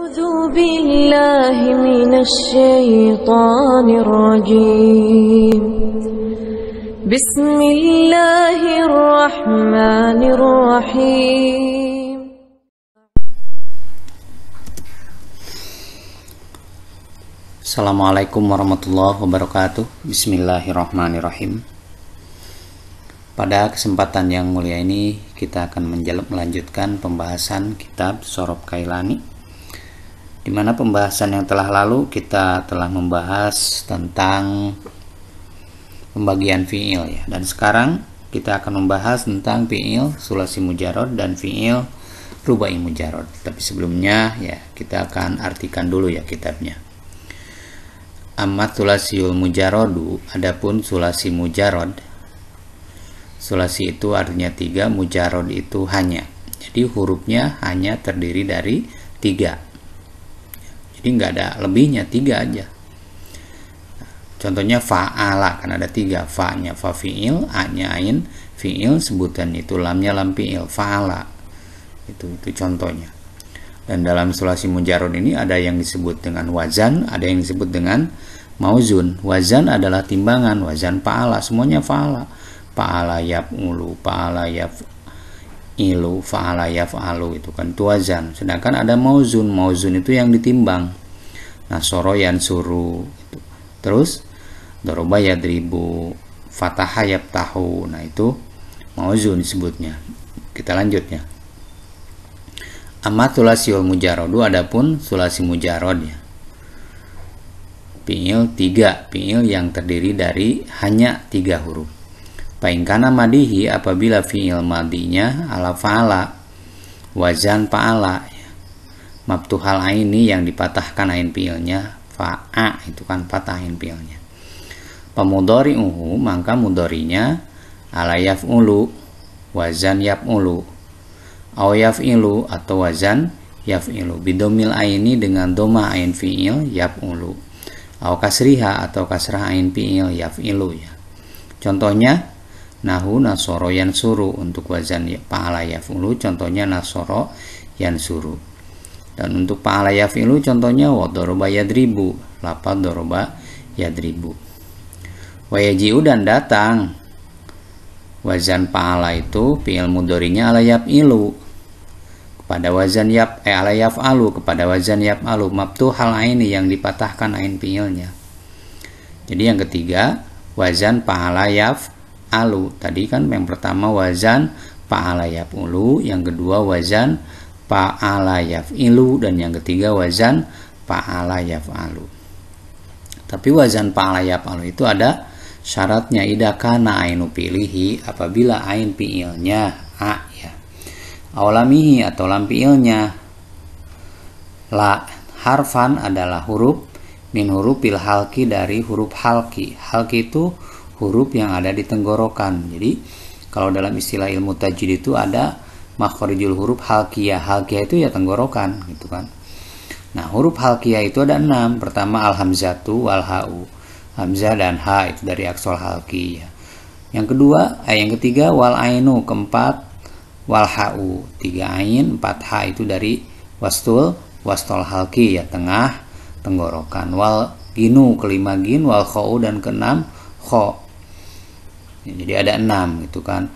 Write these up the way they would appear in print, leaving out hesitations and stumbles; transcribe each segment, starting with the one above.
أعوذ بالله من الشيطان الرجيم بسم الله الرحمن الرحيم Assalamualaikum warahmatullahi wabarakatuh. Bismillahirrahmanirrahim. Pada kesempatan yang mulia ini kita akan melanjutkan pembahasan kitab Shorob Kailani, di mana pembahasan yang telah lalu kita telah membahas tentang pembagian fi'il ya. Dan sekarang kita akan membahas tentang fi'il sulasi mujarrad dan fi'il rubai mujarrad. Tapi sebelumnya ya kita akan artikan dulu ya kitabnya. Amma sulasiul mujarradu, adapun sulasi mujarrad. Sulasi itu artinya 3, mujarrad itu hanya. Jadi hurufnya hanya terdiri dari 3. Jadi nggak ada lebihnya, 3 aja. Contohnya fa'ala, kan ada 3. Fa-nya fa fi'il, a-nya ain fi'il, sebutan itu lamnya lam fi'il, fa'ala. Itu contohnya. Dan dalam sulasi mujarrad ini ada yang disebut dengan wazan, ada yang disebut dengan mauzun. Wazan adalah timbangan, wazan fa'ala, semuanya fa'ala. Fa'ala yaf'ulu, fa'ala yaf'ilu, fa'ala yaf'alu, itu kan itu wazan. Sedangkan ada mauzun, mauzun itu yang ditimbang. Nasoro yansuru itu. Terus doroba yadribu, fataha yaftahu, nah itu mauzun disebutnya. Kita lanjut ya. Amma sulasiul mujarradu, adapun sulasi mujarrad ya. Fi'il 3, fi'il yang terdiri dari hanya 3 huruf. Paingkana madihi, apabila fi'il madinya ala fa'ala, wazan fa'ala ya. Mabtuhal aini, yang dipatahkan ain fi'ilnya, fa'a itu kan patah ain fi'ilnya. Pamudhari'uhu, maka mudhari'nya ala yaf'ulu, wazan yaf'ulu, aw yaf'ilu atau wazan yaf'ilu, bidomil aini dengan doma ain fi'il yaf'ulu, aw kasriha atau kasrah ain fi'il yaf'ilu ya. Contohnya nahu nasoro yansuru, untuk wazan fa'ala yaf'ulu contohnya nasoro yansuru. Dan untuk fa'ala yaf'ilu contohnya wa doroba yadribu, lafaz doroba yadribu. Wa yaji'u, dan datang wazan fa'ala itu fi'il mudhari'nya ala yaf'ilu kepada wazan ala yaf'alu kepada wazan yaf'alu, mabtuhal aini, yang dipatahkan ain fi'ilnya. Jadi yang ketiga wazan fa'ala yaf'alu. Tadi kan yang pertama wazan fa'ala yaf'ulu, yang kedua wazan fa'ala yaf'ilu, dan yang ketiga wazan fa'ala yaf'alu. Tapi wazan fa'ala yaf'alu itu ada syaratnya, idza kana ainu fi'lihi, apabila ain fi'ilnya a ya. Awlamihi atau lam fi'ilnya la. Harfan adalah huruf min hurufil halki, dari huruf halki. Halki itu huruf yang ada di tenggorokan. Jadi kalau dalam istilah ilmu tajwid itu ada makhrijul huruf halkiyah. Halkiyah itu ya tenggorokan gitu kan. Nah, huruf halkiyah itu ada 6. Pertama al-hamzatu wal ha'u. Hamzah dan ha itu dari aksol halkiyah. Yang kedua, yang ketiga wal ainu, keempat wal ha'u, 3 ain 4 ha itu dari wastol halki ya, tengah tenggorokan. Wal ginu, kelima gin, wal kha'u, dan keenam kha. Jadi ada 6 gitu kan.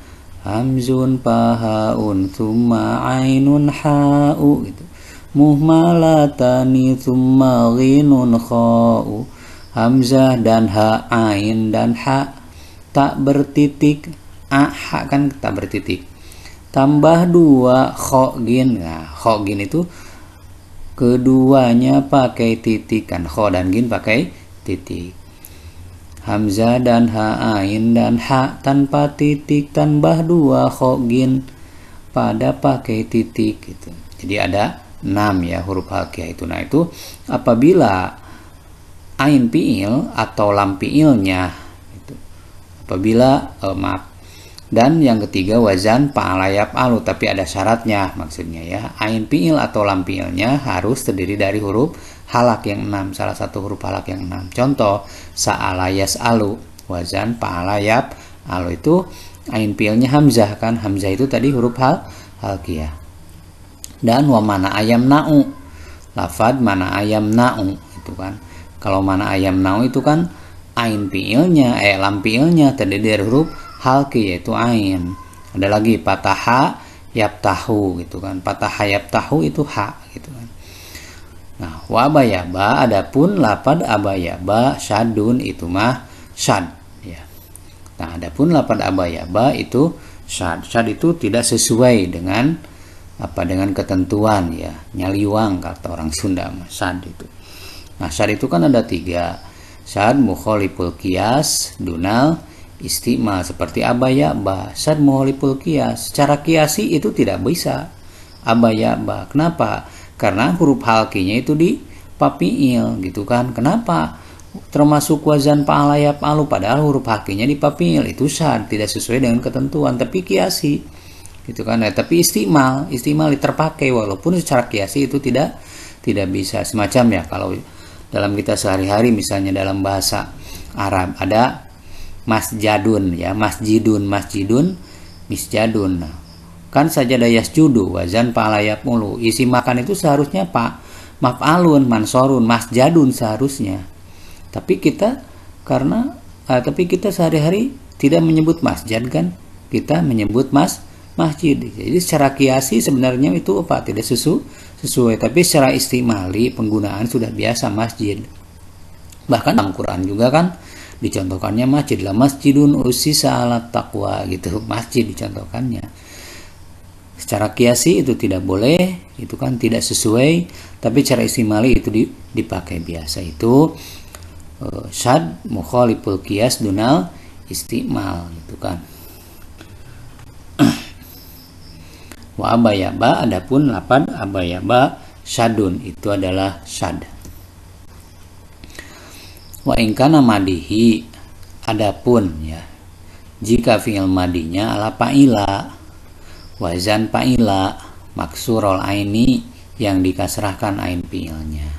Hamzun pahaun thumma ainun ha'u gitu. Muhmalatani thumma ghinun kha'u. Hamzah dan ha, ain dan ha tak bertitik. Ha kan tak bertitik. Tambah 2 kha gin. Nah, kha gin itu keduanya pakai titik kan. Kha dan gin pakai titik. Hamzah dan ha, ain dan ha tanpa titik, tambah 2 kha gin pada pakai titik gitu. Jadi ada 6 ya huruf halkiyah itu. Nah, itu apabila ain fi'il atau lam fi'ilnya gitu. Apabila dan yang ketiga wazan fa'ala yaf'alu, tapi ada syaratnya, maksudnya ya, ain fi'il atau lam fi'ilnya harus terdiri dari huruf halak yang 6, salah satu huruf halak yang 6. Contoh sa'ala yas'alu, wazan fa'ala yaf'alu itu ain fi'ilnya hamzah kan. Hamzah itu tadi huruf halkiyah. Dan wa mana ayam na'u, lafad mana ayam na'u itu kan. Kalau mana ayam na'u itu kan ain fiilnya, lam fiilnya terdiri dari huruf halqi yaitu ain. Ada lagi pataha yaptahu gitu kan. Pataha yaptahu itu ha gitu kan. Nah, wa abayaba adapun lafad abayaba syadun itu mah syad ya. Nah, adapun lafad abayaba itu syad. Syad itu tidak sesuai dengan dengan ketentuan ya, nyaliwang kata orang Sunda mah syad itu. Nah, syad itu kan ada 3. Syad mukhaliful qiyas dunal istimal seperti abayaba. Syad mukhaliful qiyas, secara kiasi itu tidak bisa abayaba. Kenapa? Karena huruf halqinya itu di papiil gitu kan. Kenapa? Termasuk wazan fa'ala yaf'alu padahal huruf halqinya di papiil itu syad, tidak sesuai dengan ketentuan tapi kiasi gitu kan. Nah, tapi istimal terpakai walaupun secara kiasi itu tidak bisa. Semacam ya kalau dalam kita sehari-hari misalnya dalam bahasa Arab ada masjadun ya, masjidun, misjadun. Nah, kan sajadah yasjudu wazan fa'ala yaf'ulu. Isi makan itu seharusnya maf'alun mansorun, masjadun seharusnya. Tapi kita sehari-hari tidak menyebut masjid kan? Kita menyebut masjid. Jadi secara kiasi sebenarnya itu tidak sesuai, tapi secara istimali penggunaan sudah biasa masjid. Bahkan dalam Quran juga kan dicontohkannya masjid lah, masjidun ussisa 'alat taqwa gitu, masjid dicontohkannya. Secara kiasi itu tidak boleh, itu kan tidak sesuai, tapi secara istimali itu dipakai biasa. Itu syad mukhaliful qiyas dunal istimal gitu kan. Wa abayaba adapun lafad abayaba syadun itu adalah syad. Wa in kana madihi adapun ya jika fi'il madinya ala fa'ila wazan fa'ila maksurul aini yang dikasrahkan ain fi'ilnya.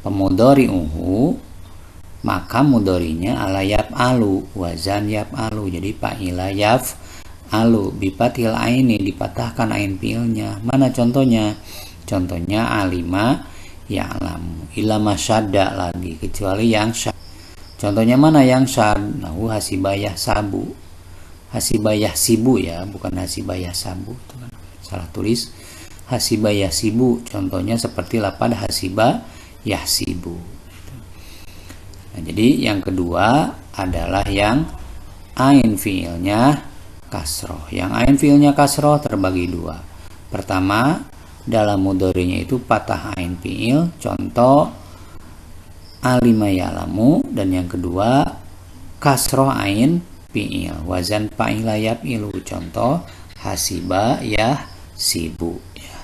Pemudhari'uhu maka mudhari'nya ala yaf'alu wazan yaf'alu. Jadi fa'ila yaf'alu bifathil aini dipatahkan ain fi'ilnya. Mana contohnya? Contohnya alima ya'lamu. Ilama syadda lagi kecuali yang syad. Contohnya mana yang syad? Nahu hasibayah sabu. Hasibayah sibu ya, bukan hasibayah sabu itu kan salah tulis. Hasibayah sibu contohnya seperti lafaz hasiba yahsibu. Nah, jadi yang kedua adalah yang ain fiilnya kasroh. Yang ain fiilnya kasroh terbagi 2. Pertama dalam mudhari'nya itu patah ain fiil, contoh alima ya'lamu, dan yang kedua kasroh ain fi'il wazan fa'ila yaf'ilu, contoh hasiba yahsibu ya.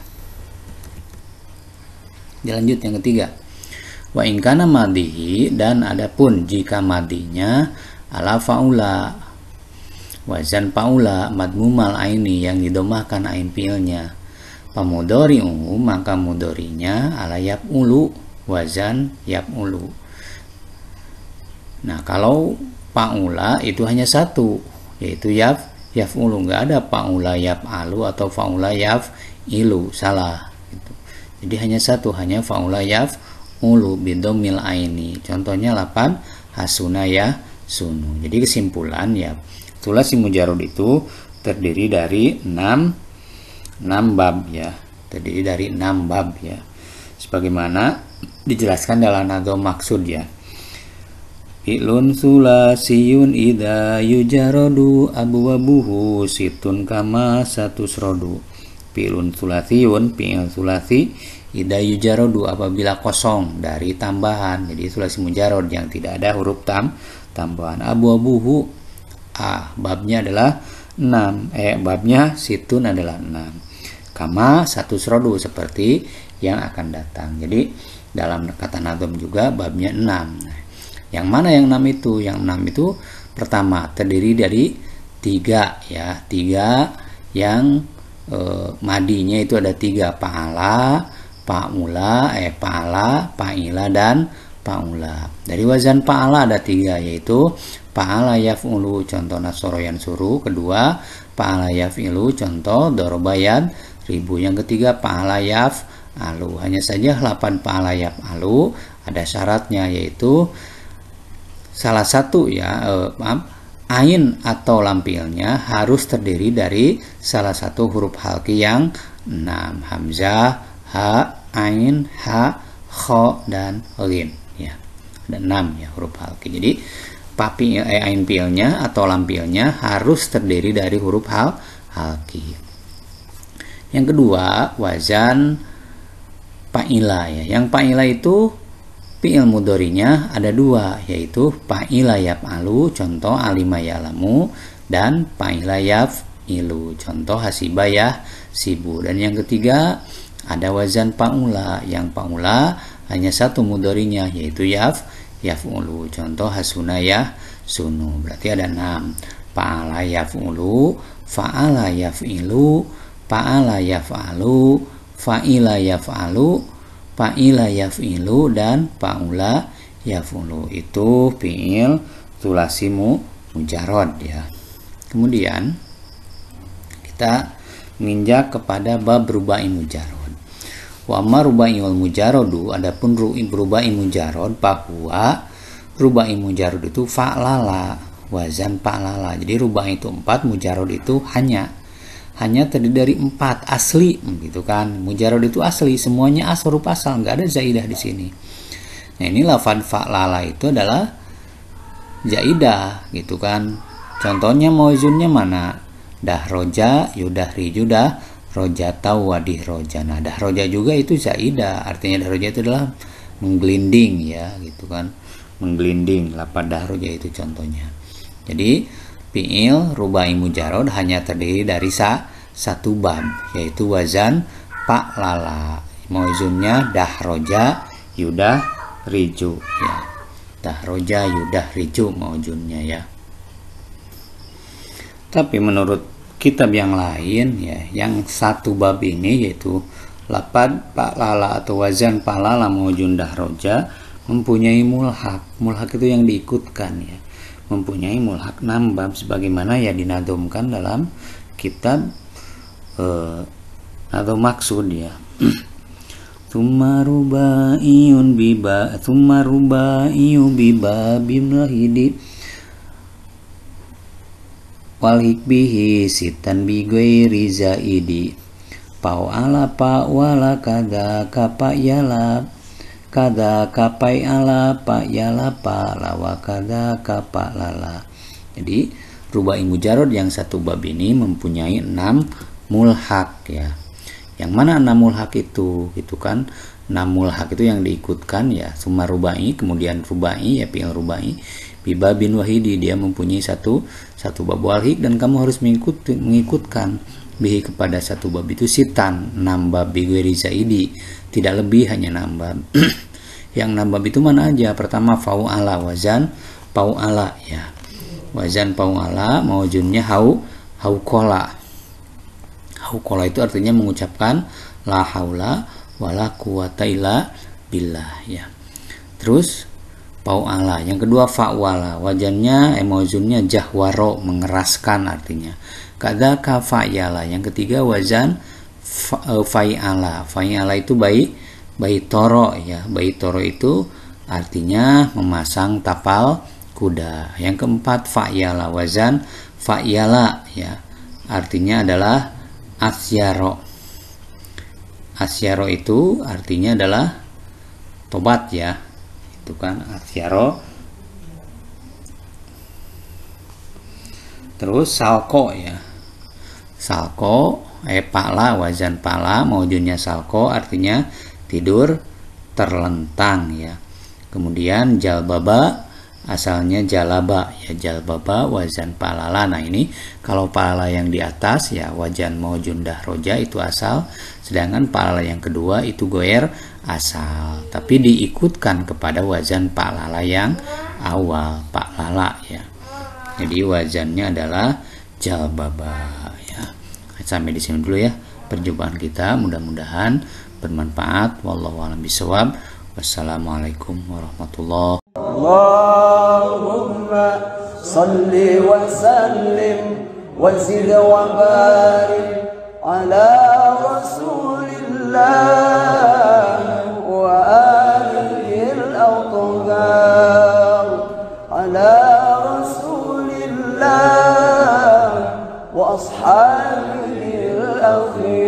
Dilanjut yang ketiga, wa in kana madihi dan adapun jika madinya ala faula wazan faula madmumal aini yang didomahkan ain fi'ilnya. Pamudhari'u maka mudhari'nya ala yaf'ulu wazan yaf'ulu. Nah, kalau fa'ula itu hanya satu, yaitu yaf'ulu, nggak ada fa'ula yaf'alu atau fa'ula yaf'ilu, salah gitu. Jadi hanya satu, hanya fa'ula yaf'ulu bidomil aini. Contohnya lafaz hasuna yasunu. Jadi kesimpulan ya, sulasi mujarrad itu terdiri dari 6 bab ya, terdiri dari 6 bab ya, sebagaimana dijelaskan dalam nadzam maksud ya. Fi'lun sulasiyun idza yujaradu abwabuhu situn kama satusrodu. Fi'lun sulasiyun, fi'il sulasi idza yujaradu apabila kosong dari tambahan. Jadi sulasi mujarrad yang tidak ada huruf tambahan. Abwabuhu babnya adalah 6. Babnya situn adalah 6. Kama satusrodu seperti yang akan datang. Jadi dalam kata nadzam juga babnya 6. Yang mana yang 6 itu? Yang 6 itu pertama terdiri dari 3 ya. 3 yang madinya itu ada 3, fa'ala, fa'ula, fa'ala, fa'ila dan fa'ula. Dari wazan fa'ala ada 3 yaitu fa'ala yaf'ulu contoh nasoro yansuru, kedua fa'ala yaf'ilu contoh dorobayan ribu, yang ketiga fa'ala alu. Hanya saja lafadz fa'ala yaf'alu ada syaratnya, yaitu salah satu ain atau lampilnya harus terdiri dari salah satu huruf halki yang 6, hamzah, ha, ain, ha, kho, dan lin ya. Ada 6 ya huruf halki. Jadi ain fi'ilnya atau lampilnya harus terdiri dari huruf halki. Yang kedua, wazan fa'ila ya. Yang fa'ila itu fi'il mudhari'nya ada 2, yaitu fa'ila yaf'alu, contoh alima ya'lamu, dan fa'ila yaf'ilu, contoh hasiba yahsibu. Dan yang ketiga ada wazan fa'ula. Yang fa'ula hanya satu mudhari'nya, yaitu yaf'ulu, contoh hasuna yahsunu. Berarti ada 6. Fa'ala yaf'ulu, fa'ala yaf'ilu, fa'ala yaf'alu, fa'ila yaf'alu, fa'ila yaf'ilu, dan fa'ula yaf'ulu. Itu fi'il tsulasi mujarrad ya. Kemudian kita menginjak kepada bab rubai mujarrad. Wa amma rubai wal mujarradu, adapun rubai mujarrad bahwa rubai mujarrad itu fa'lala, wazan fa'lala. Jadi rubai itu 4, mujarrad itu hanya terdiri dari 4 asli gitu kan. Mujarrad itu asli, semuanya huruf asal, nggak ada zaidah di sini. Nah, ini lafadz fa'lala itu adalah zaidah gitu kan. Contohnya mawzunnya mana? Dahroja, yudahri, roja tau, wadih roja. Nah, dahroja juga itu zaidah, artinya dahroja itu adalah menggelinding ya gitu kan. Menggelinding, lafadz dahroja itu contohnya. Jadi fi'il rubai mujarrad hanya terdiri dari satu bab, yaitu wazan fa'lala. Mawzunnya dahroja yudahriju ya. Dahroja yudahriju mawzunnya ya. Tapi menurut kitab yang lain ya, yang satu bab ini yaitu lafadz fa'lala atau wazan fa'lala mawzun dahroja mempunyai mulhaq. Mulhaq itu yang diikutkan ya. Mempunyai mulhaq 6 bab sebagaimana ya dinadumkan dalam kitab atau maksud ya. Tsumma rubaiyun biba bimlahidi wal hikbihi sitan bi ghairi zaidi fa'ala fa'wala kada kapayala kada kapai ala pa yala pa lawa kada kapa lala. Jadi rubai mujarrad yang satu bab ini mempunyai 6 mulhaq ya. Yang mana 6 mulhaq itu gitu kan. 6 mulhaq itu yang diikutkan ya, summa rubai, kemudian rubai ya, fi'il rubai biba bin wahidi, dia mempunyai satu bab walhik, dan kamu harus mengikutkan bihi kepada satu bab itu sitan, 6 bab bi ghairi zaidi, tidak lebih, hanya 6 bab. Yang 6 bab itu mana aja? Pertama fa'ala, wazan fa'ala ya. Wazan fa'ala mawzunnya hauqala. Hauqala itu artinya mengucapkan la haula wala quwata illa billah ya. Terus fa'ala. Yang kedua fa'wala, wazannya mawzunnya jahwaro, mengeraskan artinya. Kada ka fa'yala. Yang ketiga wazan fa'ala. Fa'ala itu bayi toro ya. Bayi toro itu artinya memasang tapal kuda. Yang keempat fa'yala, wazan fa'yala ya. Artinya adalah asyaro. Asyaro itu artinya adalah tobat ya. Itu kan asyaro. Terus salko ya. Salko pala, wazan pala, mawjudnya salko artinya tidur terlentang ya. Kemudian jalbaba asalnya jalaba ya, jalbaba wazan palala. Nah ini kalau palala yang di atas ya wazan mawjun dahroja itu asal, sedangkan palala yang kedua itu goer asal, tapi diikutkan kepada wazan palala yang awal, palala ya. Jadi wazannya adalah jalbaba ya. Sampai di sini dulu ya perjumpaan kita, mudah-mudahan bermanfaat. Wallahu a'lam bishawab. Wassalamualaikum warahmatullahi wabarakatuh. Allahumma salli wa sallim wa zid wa barik ala rasulillah. الله وآله الأطهار على رسول الله وأصحابه الأخيار